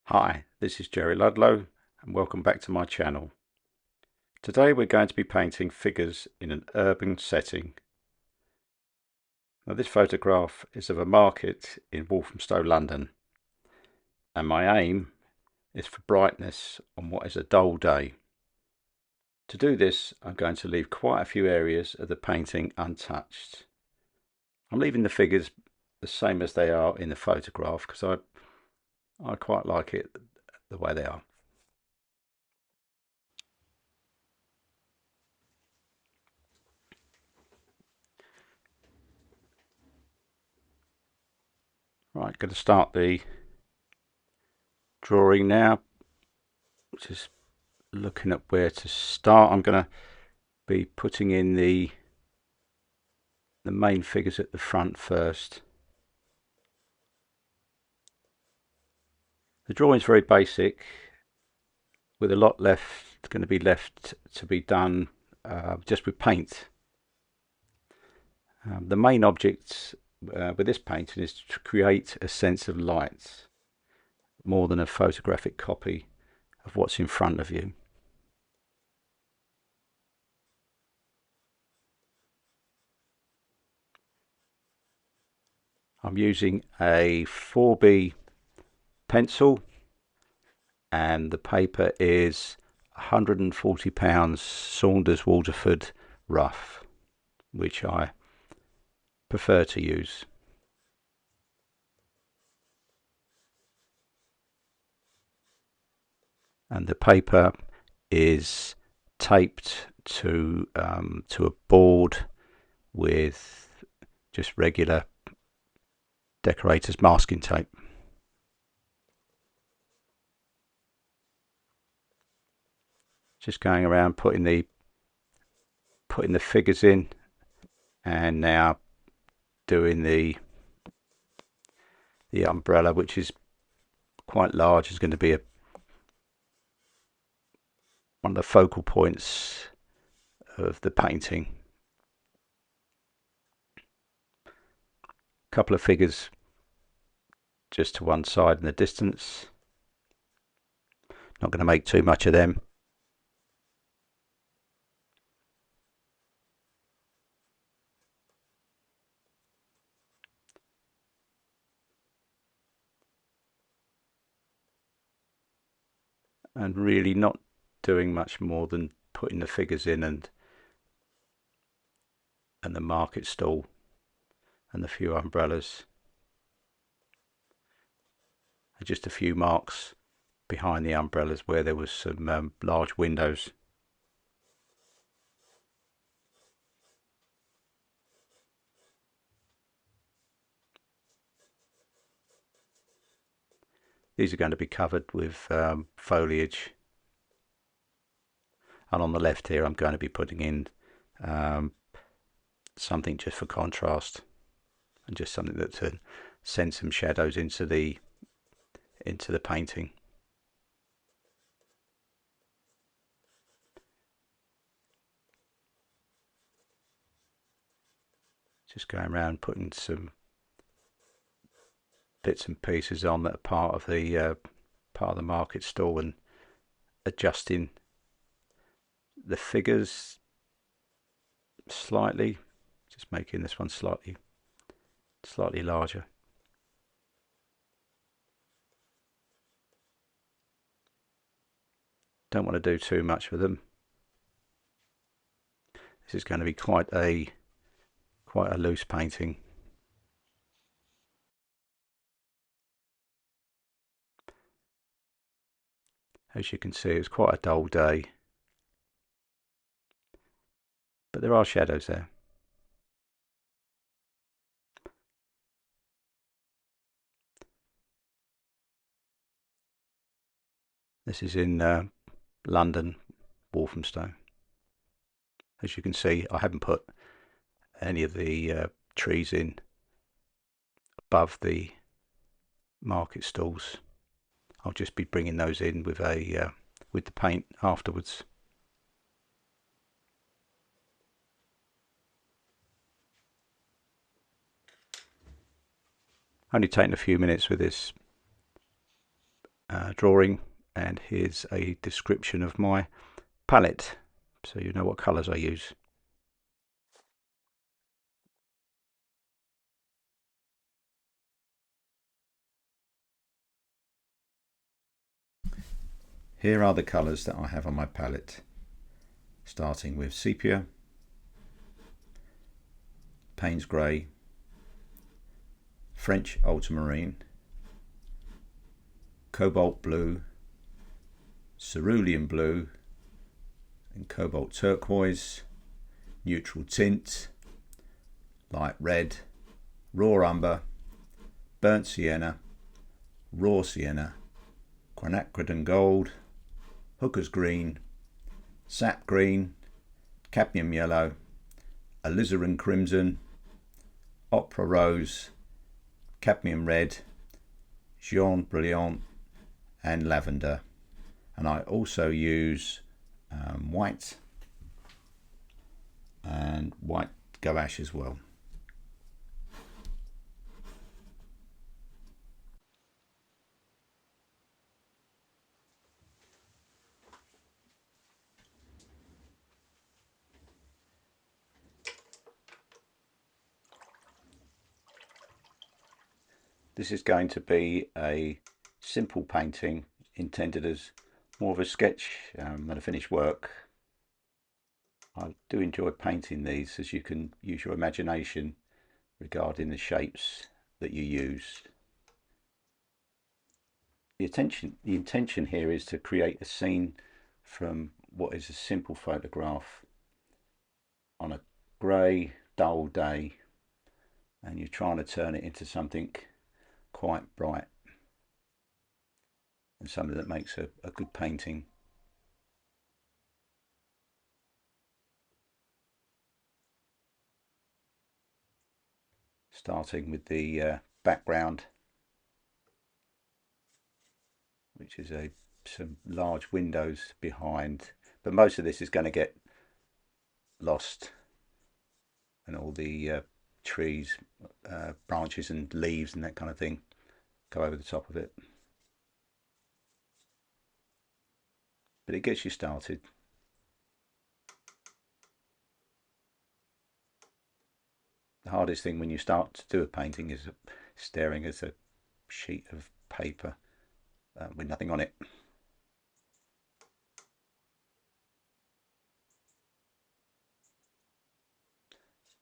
Hi, this is Jerry Ludlow and welcome back to my channel. Today we're going to be painting figures in an urban setting. Now this photograph is of a market in Walthamstow, London, and my aim is for brightness on what is a dull day. To do this, I'm going to leave quite a few areas of the painting untouched. I'm leaving the figures the same as they are in the photograph because I quite like it the way they are. Right, going to start the drawing now. Just looking at where to start. I'm going to be putting in the main figures at the front first. The drawing is very basic, with a lot left going to be left to be done just with paint. The main object with this painting is to create a sense of light more than a photographic copy of what's in front of you. I'm using a 4B pencil and the paper is £140 Saunders Waterford rough, which I prefer to use. And the paper is taped to a board with just regular decorator's masking tape. Just going around putting the figures in, and now doing the umbrella, which is quite large, is going to be one of the focal points of the painting. A couple of figures just to one side in the distance. Not going to make too much of them. And really not doing much more than putting the figures in and the market stall and the few umbrellas, and just a few marks behind the umbrellas where there was some large windows. These are going to be covered with foliage, and on the left here I'm going to be putting in something just for contrast and just something that to send some shadows into the painting. Just going around putting some bits and pieces on that are part of the market stall and adjusting the figures slightly, just making this one slightly larger. Don't want to do too much with them. This is going to be quite a loose painting. As you can see, it's quite a dull day, but there are shadows there. This is in London, Walthamstow. As you can see, I haven't put any of the trees in above the market stalls. I'll just be bringing those in with the paint afterwards. Only taking a few minutes with this drawing, and here's a description of my palette so you know what colours I use. Here are the colours that I have on my palette, starting with sepia, Payne's grey, French ultramarine, cobalt blue, cerulean blue, and cobalt turquoise, neutral tint, light red, raw umber, burnt sienna, raw sienna, quinacridone gold, hooker's green, sap green, cadmium yellow, alizarin crimson, opera rose, cadmium red, jaune brilliant, and lavender. And I also use white and white gouache as well. This is going to be a simple painting intended as more of a sketch than a finished work. I do enjoy painting these, as you can use your imagination regarding the shapes that you use. The intention here is to create a scene from what is a simple photograph on a grey, dull day, and you're trying to turn it into something quite bright and something that makes a good painting. Starting with the background, which is some large windows behind, but most of this is going to get lost, and all the trees, branches and leaves and that kind of thing go over the top of it. But it gets you started. The hardest thing when you start to do a painting is staring at a sheet of paper with nothing on it.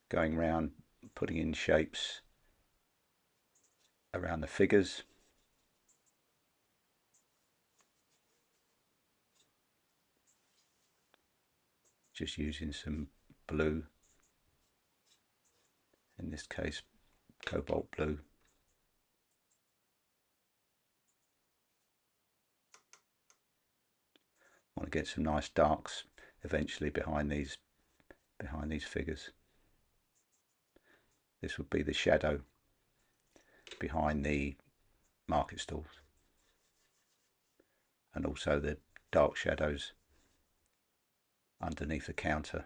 Going around putting in shapes around the figures. Just using some blue, in this case cobalt blue. I want to get some nice darks eventually behind these figures. This would be the shadow behind the market stalls, and also the dark shadows underneath the counter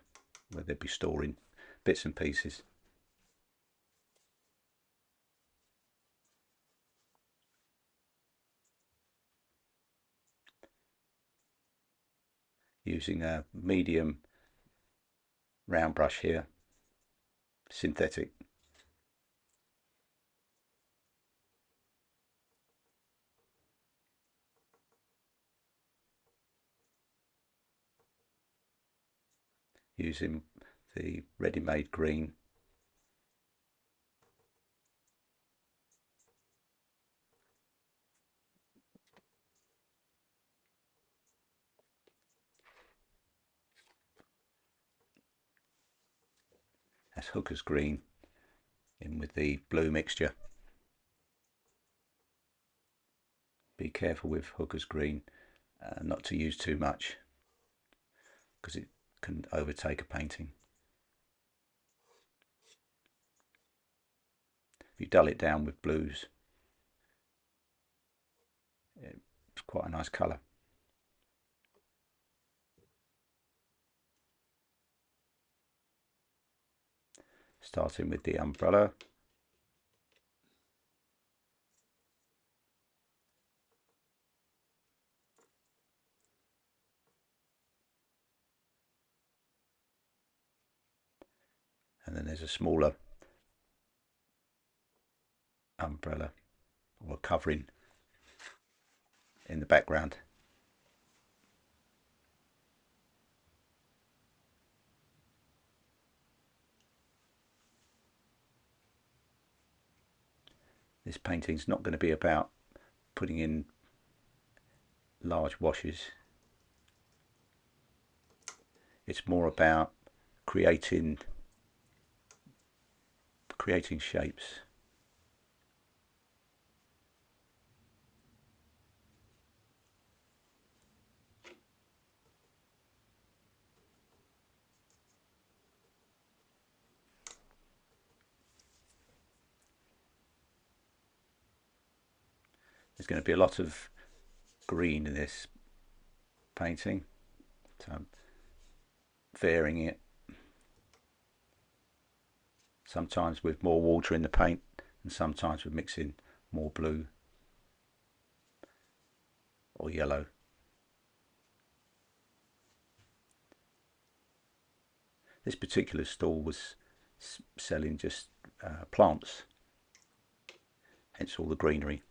where they'd be storing bits and pieces. Using a medium round brush here, synthetic. Using the ready-made green. That's hooker's green in with the blue mixture. Be careful with hooker's green not to use too much, because it can overtake a painting. If you dull it down with blues, it's quite a nice colour. Starting with the umbrella. and then there's a smaller umbrella or covering in the background. This painting's not going to be about putting in large washes. It's more about creating shapes. There's going to be a lot of green in this painting, so I'm varying it, sometimes with more water in the paint and sometimes with mixing more blue or yellow. This particular stall was selling just plants, hence all the greenery.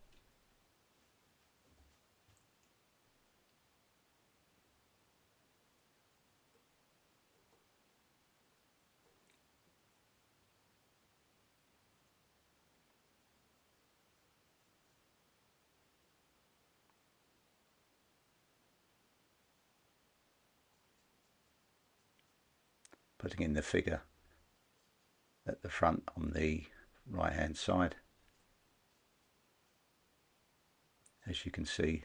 Putting in the figure at the front on the right hand side. As you can see,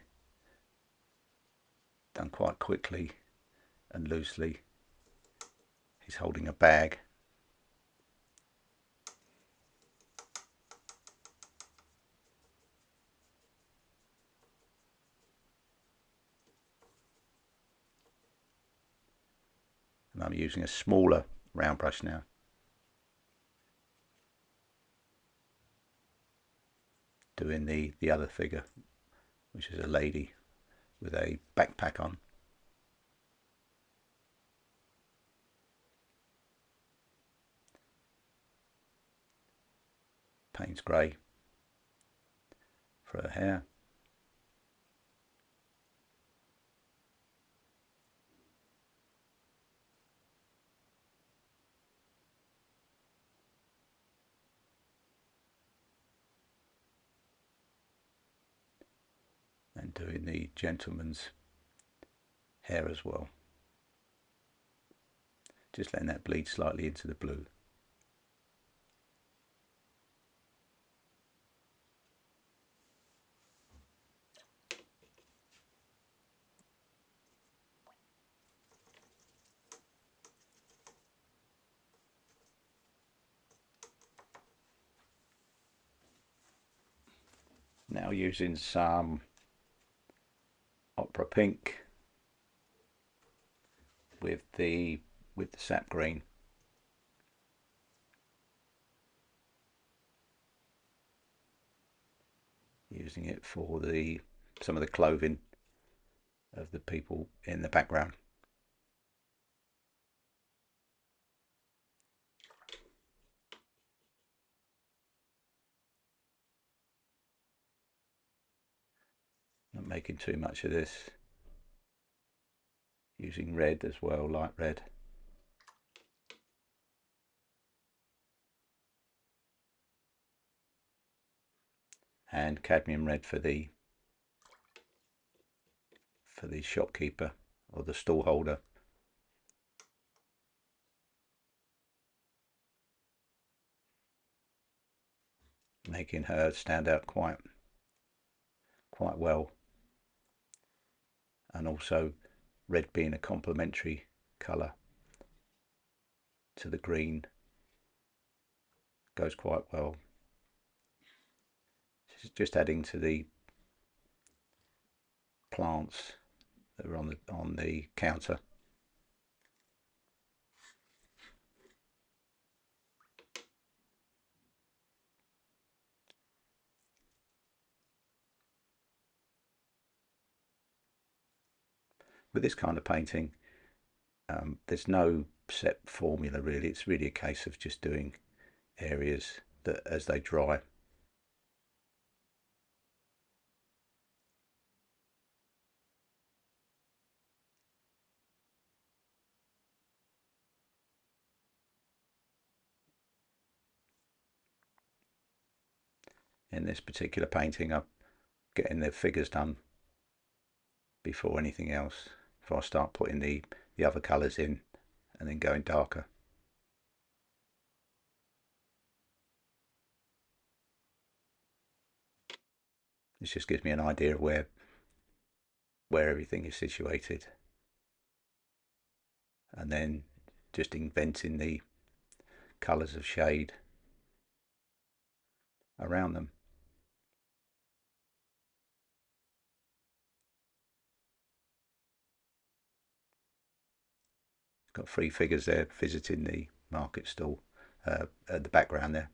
done quite quickly and loosely. He's holding a bag. And I'm using a smaller round brush now. Doing the other figure, which is a lady with a backpack on. Payne's grey for her hair. And doing the gentleman's hair as well. Just letting that bleed slightly into the blue. Now using some opera pink with the sap green. Using it for some of the clothing of the people in the background. Not making too much of this. Using red as well, light red. And cadmium red for the shopkeeper or the stall holder. Making her stand out quite well. And also red being a complementary colour to the green goes quite well. Just adding to the plants that are on the counter. With this kind of painting, There's no set formula really. It's really a case of just doing areas that as they dry. In this particular painting, I'm getting the figures done before anything else, before I start putting the other colours in and then going darker. This just gives me an idea of where everything is situated, and then just inventing the colours of shade around them. Got three figures there visiting the market stall at the background there.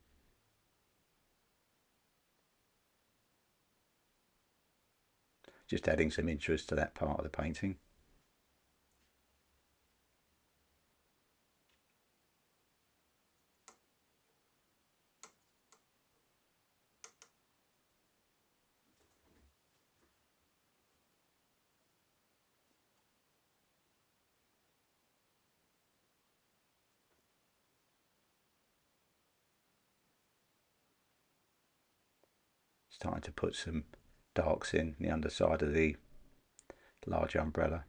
Just adding some interest to that part of the painting. Starting to put some darks in the underside of the large umbrella.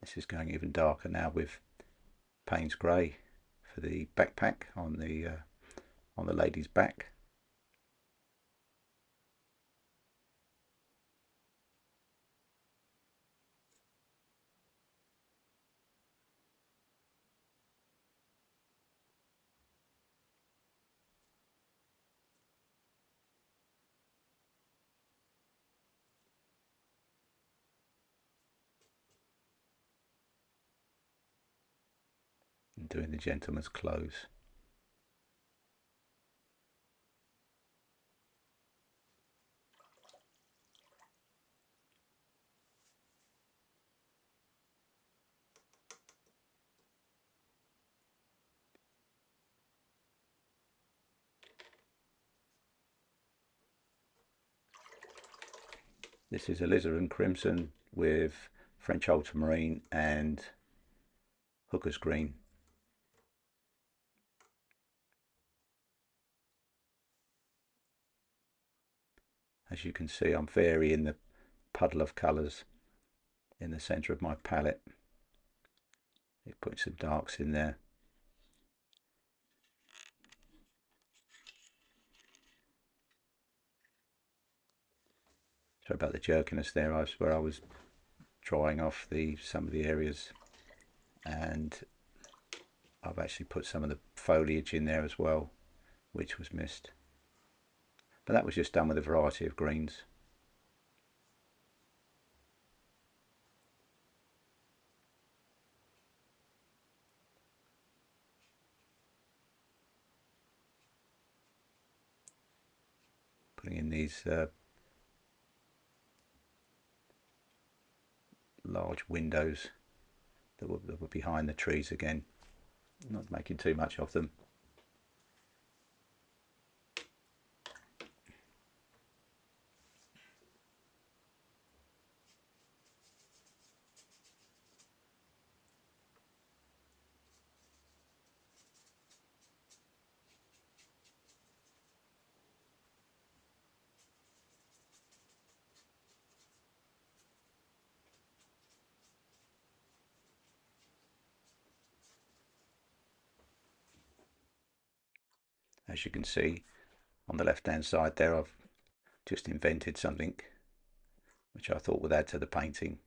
This is going even darker now with Payne's Grey for the backpack on the lady's back. And doing the gentleman's clothes. This is alizarin crimson with French ultramarine and hooker's green. As you can see, I'm varying the puddle of colours in the centre of my palette. Putting some darks in there. Sorry about the jerkiness there. Where I was drying off some of the areas, and I've actually put some of the foliage in there as well, which was missed. But that was just done with a variety of greens. Putting in these large windows that were behind the trees again. Not making too much of them. As you can see on the left hand side there, I've just invented something which I thought would add to the painting.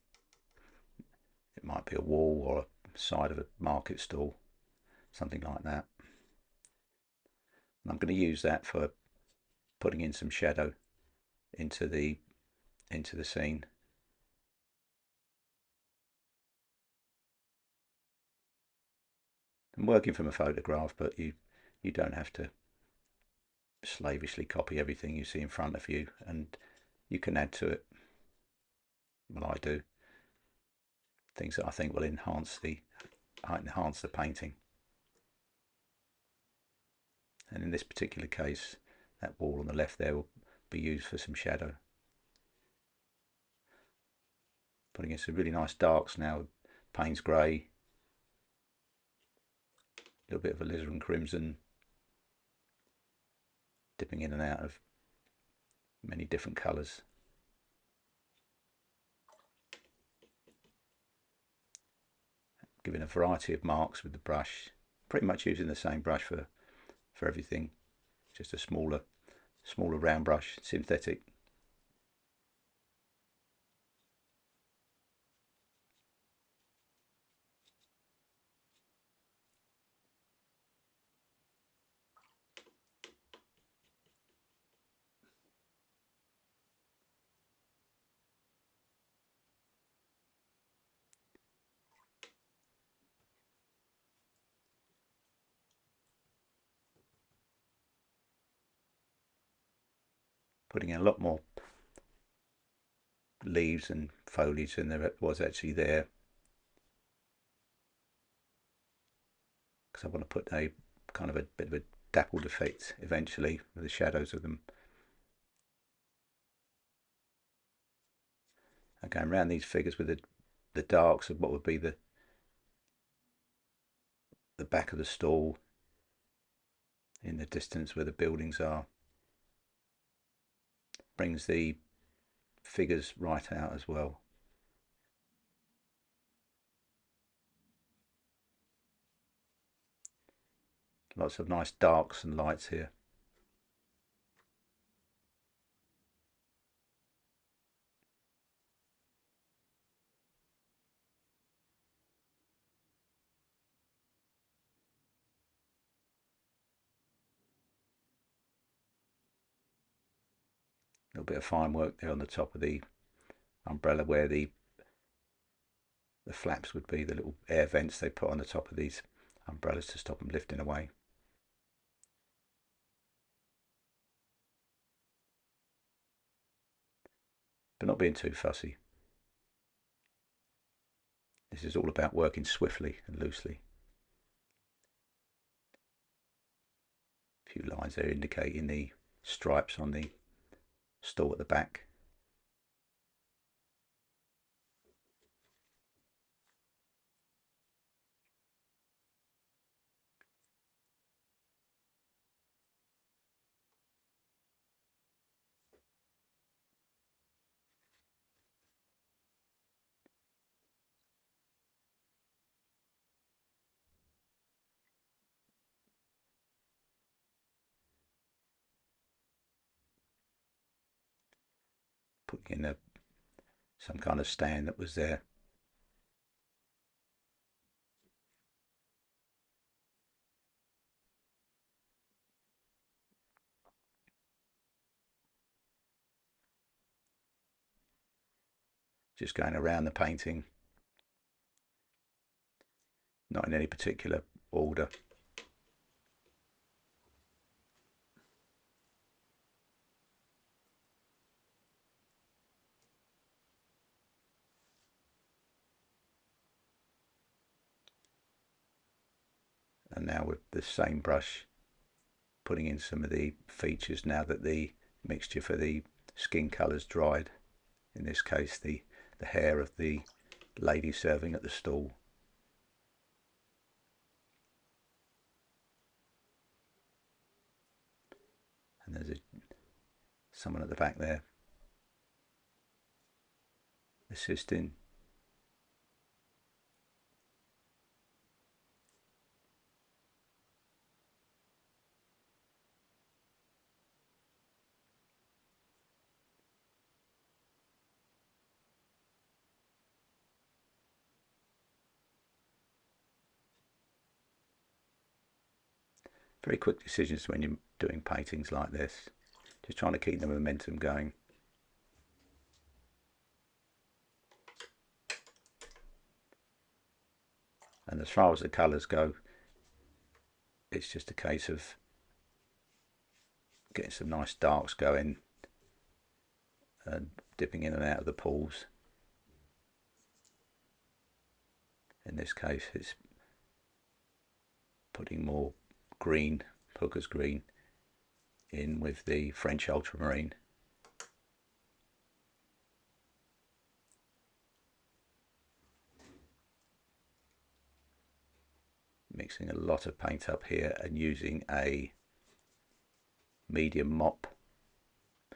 It might be a wall or a side of a market stall, something like that. And I'm going to use that for putting in some shadow into the scene. I'm working from a photograph, but you don't have to slavishly copy everything you see in front of you, and you can add to it. Well, I do things that I think will enhance the painting. And in this particular case, that wall on the left there will be used for some shadow. Putting in some really nice darks now, Payne's grey, a little bit of alizarin crimson, dipping in and out of many different colours. Giving a variety of marks with the brush, pretty much using the same brush for everything, just a smaller round brush, synthetic. Putting in a lot more leaves and foliage than there was actually there, because I want to put a kind of a bit of a dappled effect eventually with the shadows of them. I'm going around these figures with the darks of what would be the back of the stall in the distance where the buildings are. Brings the figures right out as well. Lots of nice darks and lights here. A little bit of fine work there on the top of the umbrella where the flaps would be, the little air vents they put on the top of these umbrellas to stop them lifting away. But not being too fussy. This is all about working swiftly and loosely. A few lines there indicating the stripes on the stall at the back. Putting in some kind of stand that was there. Just going around the painting, not in any particular order. And now with the same brush, putting in some of the features now that the mixture for the skin colours dried. In this case, the hair of the lady serving at the stall. And there's someone at the back there assisting. Very quick decisions when you're doing paintings like this. Just trying to keep the momentum going. And as far as the colours go, it's just a case of getting some nice darks going and dipping in and out of the pools. In this case, it's putting more green, Hooker's green, in with the French ultramarine. Mixing a lot of paint up here and using a medium mop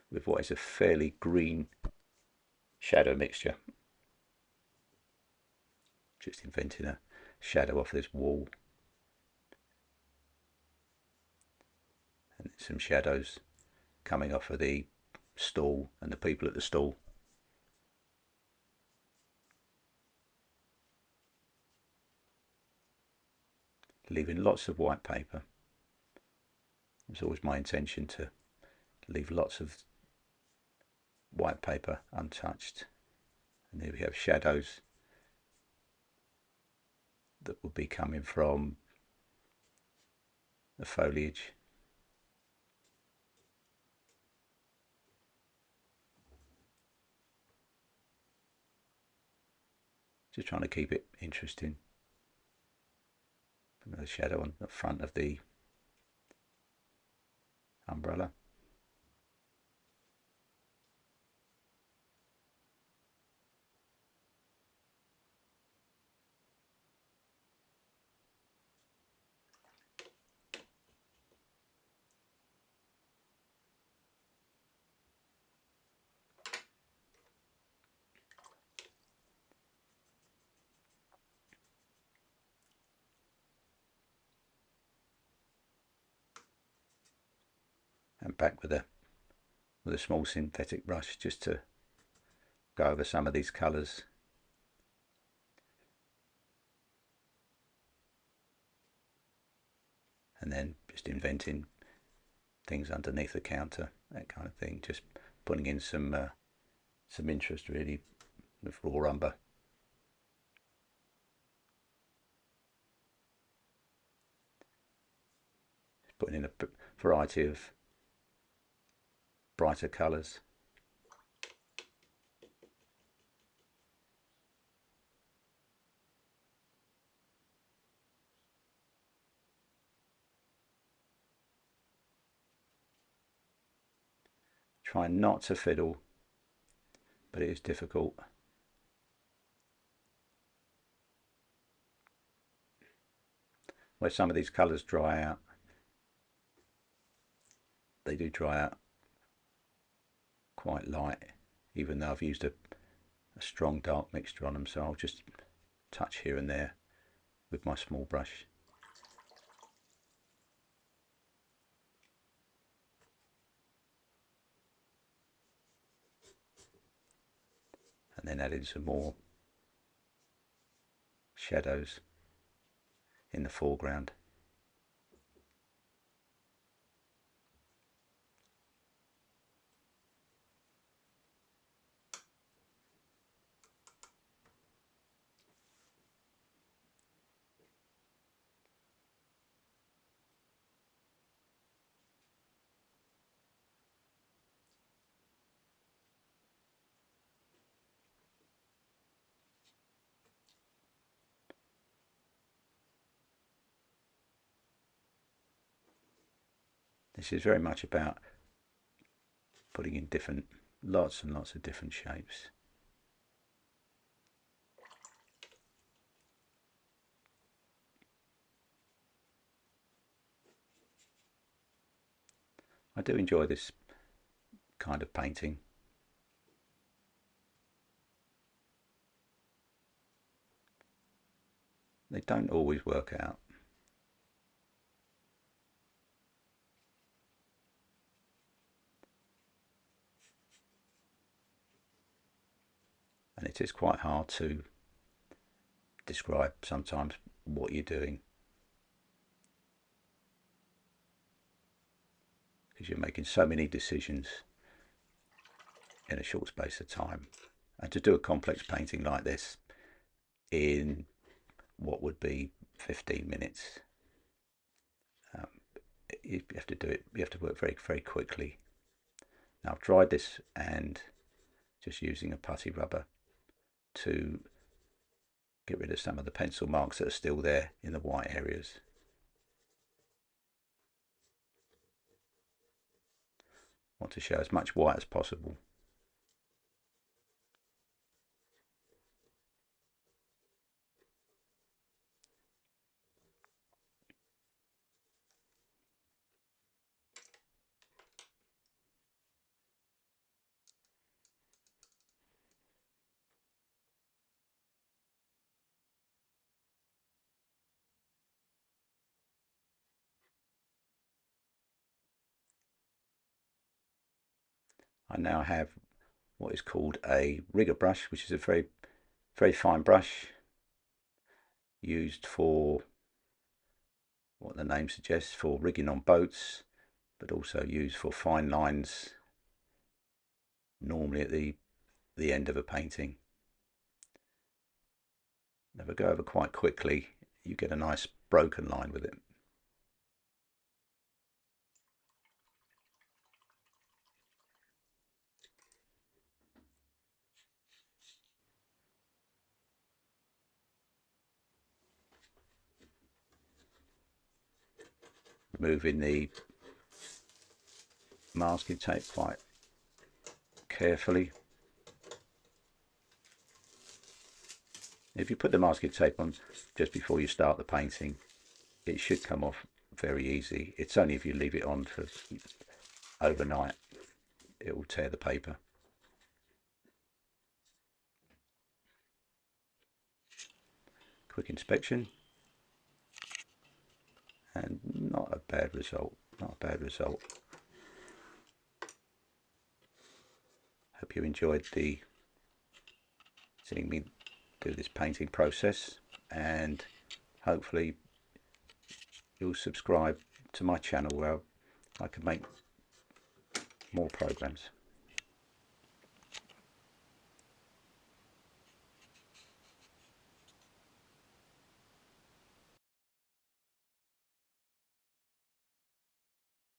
with what is a fairly green shadow mixture. Just inventing a shadow off this wall. And some shadows coming off of the stall and the people at the stall. Leaving lots of white paper. It's always my intention to leave lots of white paper untouched. And here we have shadows that will be coming from the foliage. Just trying to keep it interesting. Another shadow on the front of the umbrella. And back with a small synthetic brush just to go over some of these colours. And then just inventing things underneath the counter, that kind of thing. Just putting in some interest really with raw umber. Putting in a variety of brighter colours. Try not to fiddle, but it is difficult. Where some of these colours dry out, they do dry out quite light, even though I've used a strong dark mixture on them, so I'll just touch here and there with my small brush. And then add in some more shadows in the foreground. This is very much about putting in lots and lots of different shapes. I do enjoy this kind of painting. They don't always work out. And it is quite hard to describe sometimes what you're doing, because you're making so many decisions in a short space of time. And to do a complex painting like this in what would be 15 minutes. You have to do it, you have to work very, very quickly. Now I've dried this and just using a putty rubber to get rid of some of the pencil marks that are still there in the white areas. I want to show as much white as possible. I now have what is called a rigger brush, which is a very, very fine brush used for what the name suggests, for rigging on boats, but also used for fine lines, normally at the end of a painting. If I go over quite quickly, you get a nice broken line with it. Removing the masking tape quite carefully. If you put the masking tape on just before you start the painting, it should come off very easy. It's only if you leave it on for overnight, it will tear the paper. Quick inspection, and not a bad result, not a bad result. Hope you enjoyed seeing me do this painting process, and hopefully you'll subscribe to my channel where I can make more programs.